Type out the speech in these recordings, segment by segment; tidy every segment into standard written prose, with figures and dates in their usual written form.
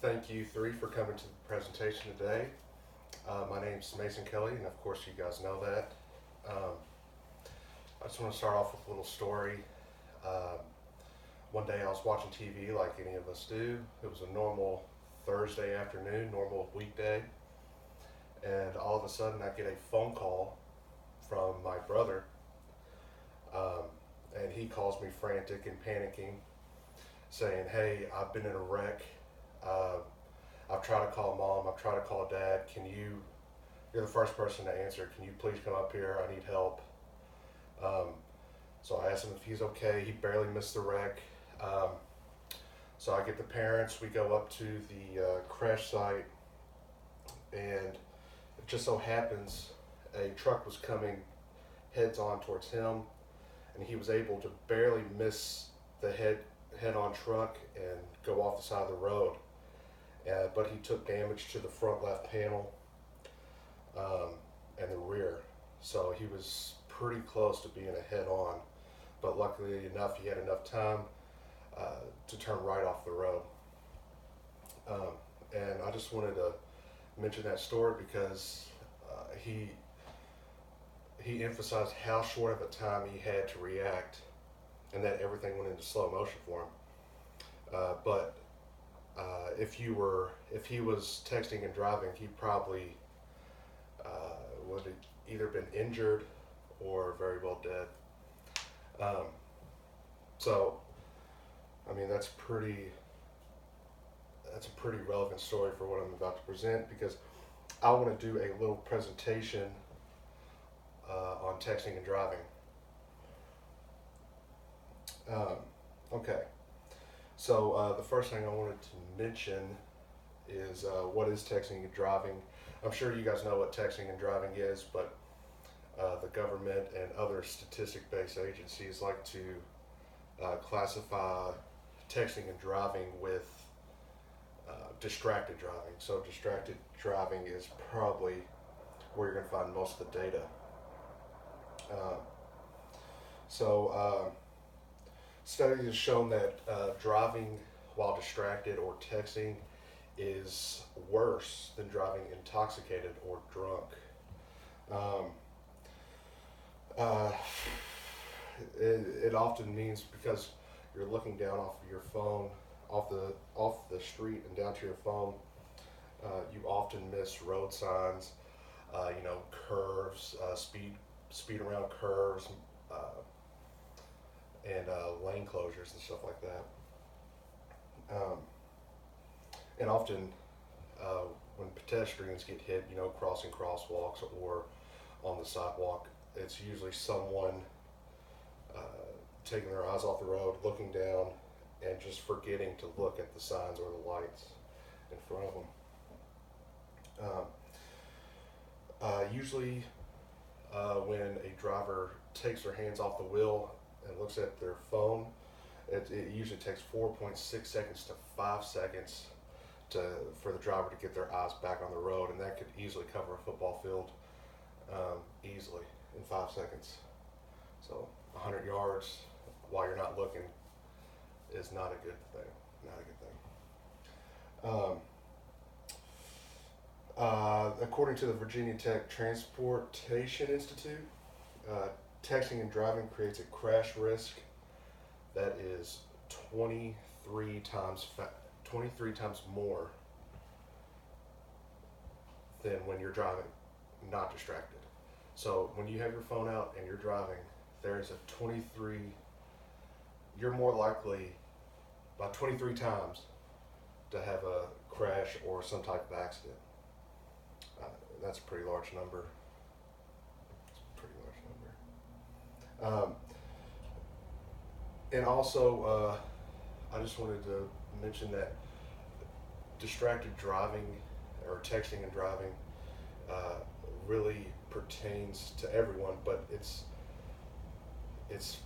Thank you three for coming to the presentation today. My name's Mason Kelly, and of course, you guys know that. Um, I just want to start off with a little story. Um, One day I was watching TV like any of us do. It was a normal Thursday afternoon, normal weekday, and all of a sudden I get a phone call from my brother, um, and he calls me frantic and panicking, saying, "Hey, I've been in a wreck. Uh, I've tried to call mom. I've tried to call dad. You're the first person to answer. Can you please come up here? I need help." Um, so I asked him if he's okay. He barely missed the wreck. Um, so I get the parents. We go up to the crash site, and it just so happens a truck was coming heads on towards him, and he was able to barely miss the head on truck and go off the side of the road. But he took damage to the front left panel um, and the rear. So he was pretty close to being a head on. But luckily enough, he had enough time to turn right off the road. Um, and I just wanted to mention that story because he emphasized how short of a time he had to react, and that everything went into slow motion for him. But if he was texting and driving, he probably would have either been injured or very well dead. Um, so, I mean, that's a pretty relevant story for what I'm about to present because I want to do a little presentation on texting and driving. Um, okay, so the first thing I wanted to mention is what is texting and driving. I'm sure you guys know what texting and driving is, but the government and other statistic-based agencies like to classify texting and driving with distracted driving. So distracted driving is probably where you're going to find most of the data. Uh, so studies have shown that driving while distracted or texting is worse than driving intoxicated or drunk. Um, uh, it often means because you're looking down off of your phone, off the street and down to your phone, you often miss road signs, curves, speed around curves, and lane closures and stuff like that. Um, and often when pedestrians get hit, crossing crosswalks or on the sidewalk, it's usually someone uh, taking their eyes off the road, looking down, and just forgetting to look at the signs or the lights in front of them. Usually, when a driver takes their hands off the wheel and looks at their phone, it usually takes 4.6 seconds to 5 seconds for the driver to get their eyes back on the road, and that could easily cover a football field easily in 5 seconds. So 100 yards while you're not looking is not a good thing. Not a good thing. According to the Virginia Tech Transportation Institute, texting and driving creates a crash risk that is 23 times more than when you're driving, not distracted. So when you have your phone out and you're driving, there's a 23. You're more likely, about 23 times, to have a crash or some type of accident. That's a pretty large number. And also, I just wanted to mention that distracted driving or texting and driving really pertains to everyone, but it's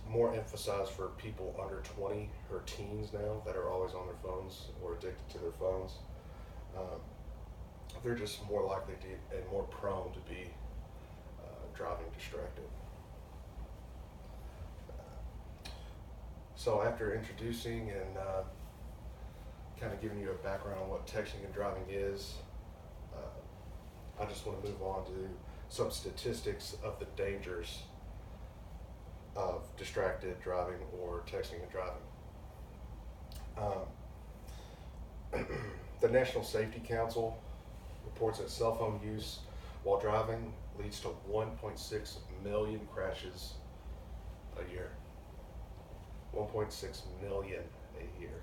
more emphasized for people under 20 or teens now that are always on their phones or addicted to their phones. They're just more likely to and more prone to be driving distracted. So after introducing and kind of giving you a background on what texting and driving is, I just want to move on to some statistics of the dangers of distracted driving or texting and driving. The National Safety Council reports that cell phone use while driving leads to 1.6 million crashes a year. 1.6 million a year.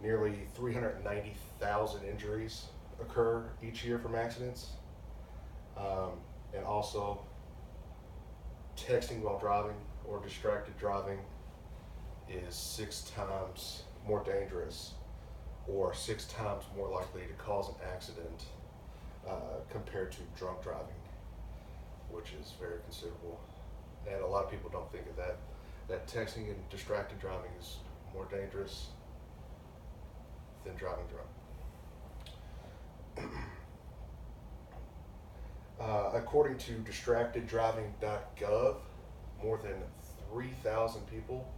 Nearly 390,000 injuries occur each year from accidents. And also, texting while driving or distracted driving is 6 times more dangerous or 6 times more likely to cause an accident compared to drunk driving, which is very considerable. And a lot of people don't think of that, that texting and distracted driving is more dangerous than driving drunk. According to distracteddriving.gov, more than 3,000 people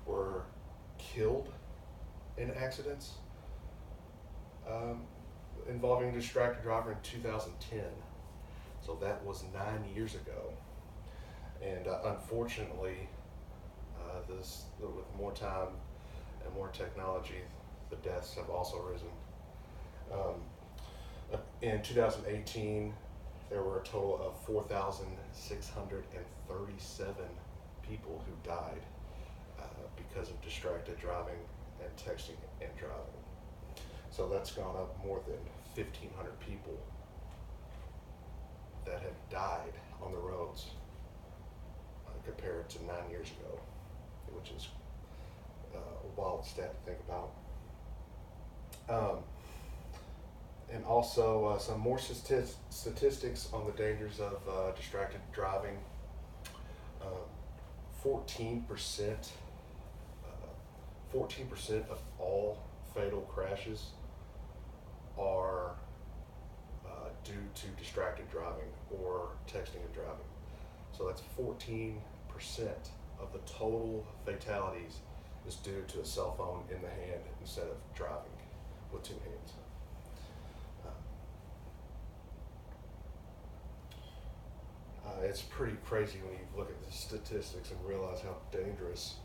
were killed in accidents involving a distracted driver in 2010. So that was 9 years ago. And unfortunately, with more time and more technology, the deaths have also risen. In 2018, there were a total of 4,637 people who died because of distracted driving and texting and driving. So that's gone up more than 1,500 people that have died on the roads compared to 9 years ago, which is a wild stat to think about. And also some more statistics on the dangers of distracted driving. 14% of all fatal crashes are due to distracted driving or texting and driving. So that's 14% of the total fatalities is due to a cell phone in the hand instead of driving with 2 hands. It's pretty crazy when you look at the statistics and realize how dangerous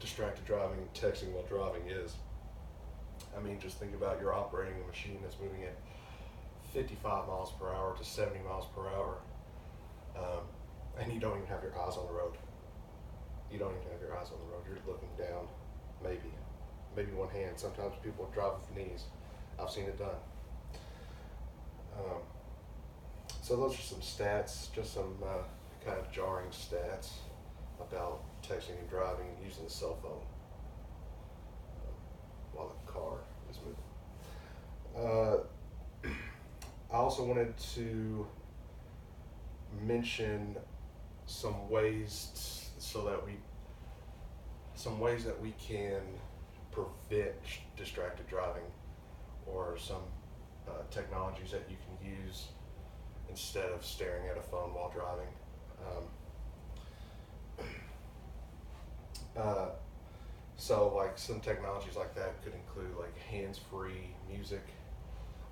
distracted driving and texting while driving is. I mean, just think about you're operating a machine that's moving at 55 miles per hour to 70 miles per hour, and you don't even have your eyes on the road. You don't even have your eyes on the road. You're looking down, maybe one hand. Sometimes people drive with knees. I've seen it done. So those are some stats, just some kind of jarring stats about texting and driving and using the cell phone while the car is moving. I also wanted to mention some ways that we can prevent distracted driving, or some technologies that you can use instead of staring at a phone while driving. So like some technologies like that could include like hands-free music.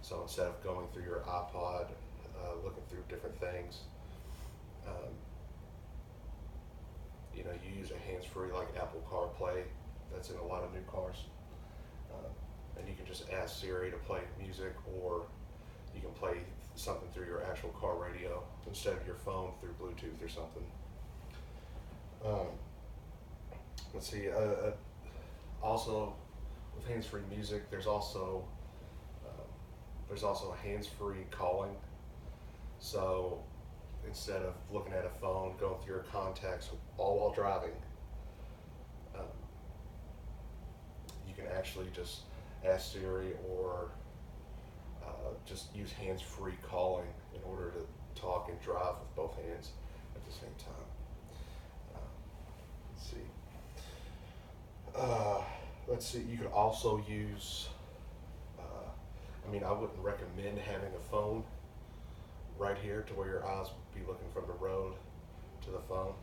So instead of going through your iPod, looking through different things, you use a hands-free like Apple CarPlay that's in a lot of new cars. And you can just ask Siri to play music, or you can play something through your actual car radio instead of your phone through Bluetooth or something. Let's see, also with hands-free music, there's also hands-free calling. So instead of looking at a phone, going through your contacts all while driving, you can actually just ask Siri or just use hands-free calling in order to talk and drive with both hands at the same time. Let's see, you could also use, I wouldn't recommend having a phone right here to where your eyes would be looking from the road to the phone,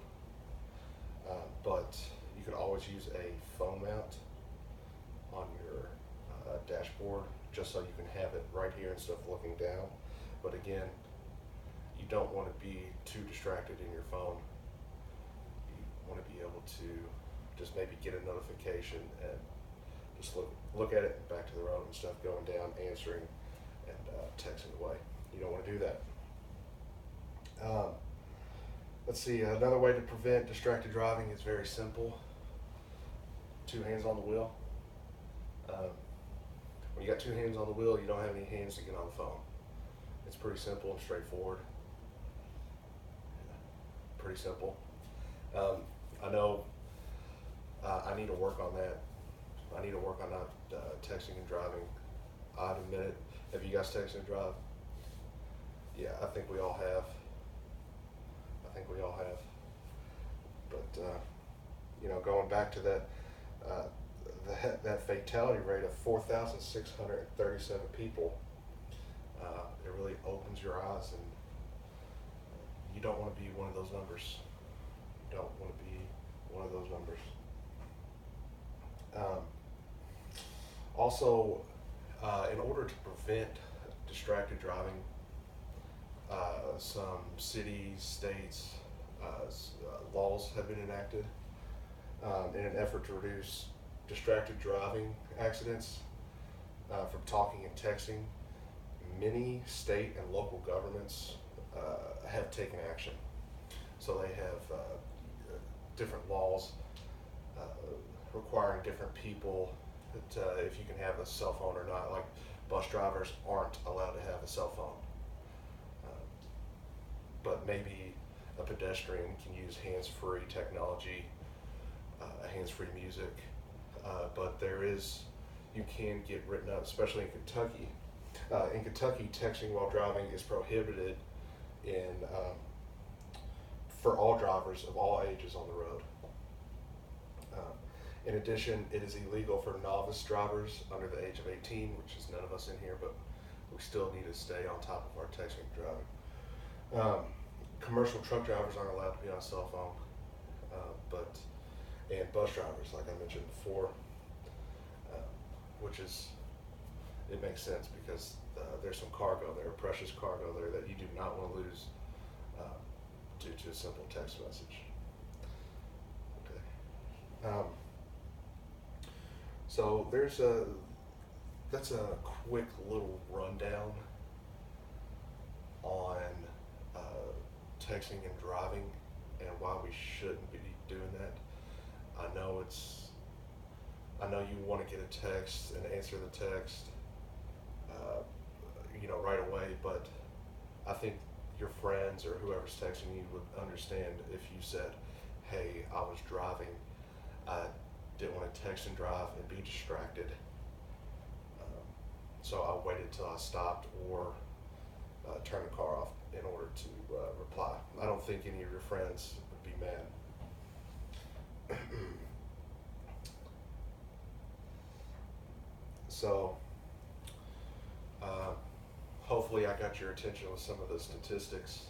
but you could always use a phone mount on your dashboard just so you can have it right here instead of looking down. But again, you don't want to be too distracted in your phone. You want to be able to just maybe get a notification and just look at it and back to the road and stuff, going down, answering, and texting away. You don't want to do that. Let's see, another way to prevent distracted driving is very simple. 2 hands on the wheel. When you got 2 hands on the wheel, you don't have any hands to get on the phone. It's pretty simple and straightforward. Pretty simple. I know I need to work on that. I need to work on not texting and driving. I admit it. Have you guys texted and drive? Yeah, I think we all have. But going back to that, that fatality rate of 4,637 people, it really opens your eyes, and you don't want to be one of those numbers. You don't want to be one of those numbers. Also, in order to prevent distracted driving, some cities, states, laws have been enacted in an effort to reduce distracted driving accidents from talking and texting. Many state and local governments have taken action. So they have different laws requiring different people that if you can have a cell phone or not. Like bus drivers aren't allowed to have a cell phone. But maybe a pedestrian can use hands-free technology, hands-free music. But you can get written up, especially in Kentucky. In Kentucky, texting while driving is prohibited for all drivers of all ages on the road. In addition, it is illegal for novice drivers under the age of 18, which is none of us in here, but we still need to stay on top of our texting and driving. Commercial truck drivers aren't allowed to be on a cell phone, and bus drivers, like I mentioned before, it makes sense because there's some cargo there, precious cargo there that you do not want to lose due to a simple text message. Okay. So that's a quick little rundown on texting and driving and why we shouldn't be doing that. I know you want to get a text and answer the text, right away, but I think your friends or whoever's texting you would understand if you said, "Hey, I was driving. I didn't want to text and drive and be distracted, so I waited till I stopped or turned the car off in order to reply." I don't think any of your friends would be mad. So, hopefully I got your attention with some of the statistics,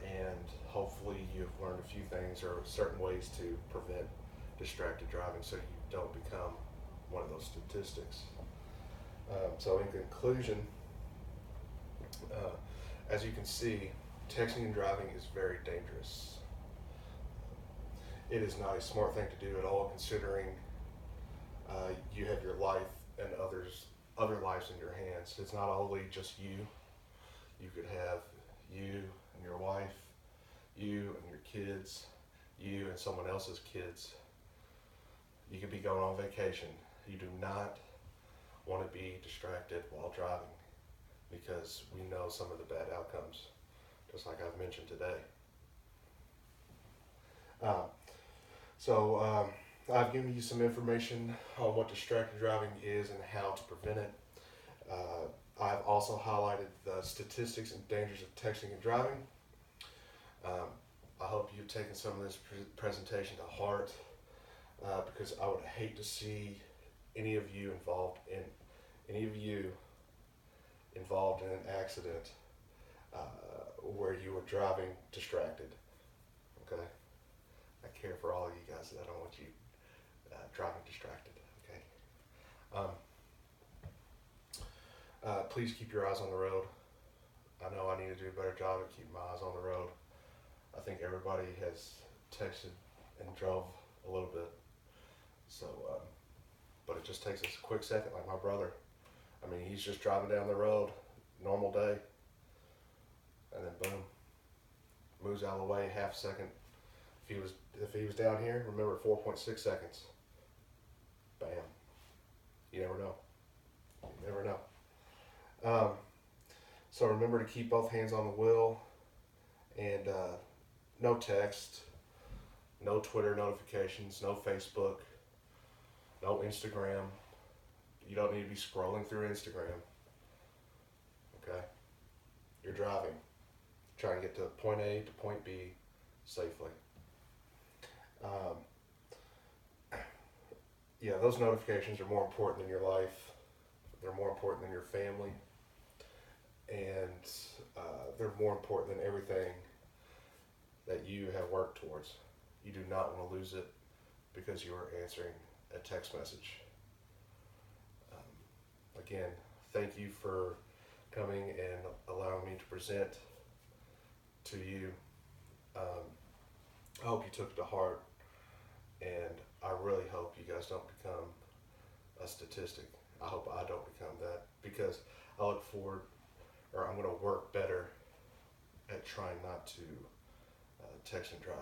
and hopefully you've learned a few things or certain ways to prevent distracted driving so you don't become one of those statistics. So in conclusion, as you can see, texting and driving is very dangerous. It is not a smart thing to do at all, considering you have your life and other lives in your hands. It's not only just you. You could have you and your wife, you and your kids, you and someone else's kids. You could be going on vacation. You do not want to be distracted while driving because we know some of the bad outcomes, just like I've mentioned today. I've given you some information on what distracted driving is and how to prevent it. I've also highlighted the statistics and dangers of texting and driving. I hope you've taken some of this presentation to heart, because I would hate to see any of you involved in an accident where you were driving distracted. Okay, I care for all of you guys. I don't want you driving distracted. Okay. Um, please keep your eyes on the road. I know I need to do a better job at keeping my eyes on the road. I think everybody has texted and drove a little bit. So, but it just takes us a quick second, like my brother. I mean, he's just driving down the road, normal day, and then boom, moves out of the way, half second. If he was down here, remember 4.6 seconds. Bam. You never know. You never know. So remember to keep both hands on the wheel, and no text, no Twitter notifications, no Facebook, no Instagram. You don't need to be scrolling through Instagram. Okay? You're driving, trying to get to point A to point B safely. Yeah, those notifications are more important than your life. They're more important than your family. And they're more important than everything that you have worked towards. You do not want to lose it because you are answering a text message. Again, thank you for coming and allowing me to present to you. I hope you took it to heart, and I really hope you guys don't become a statistic. I hope I don't become that, because I look forward, or I'm going to work better at trying not to text and drive.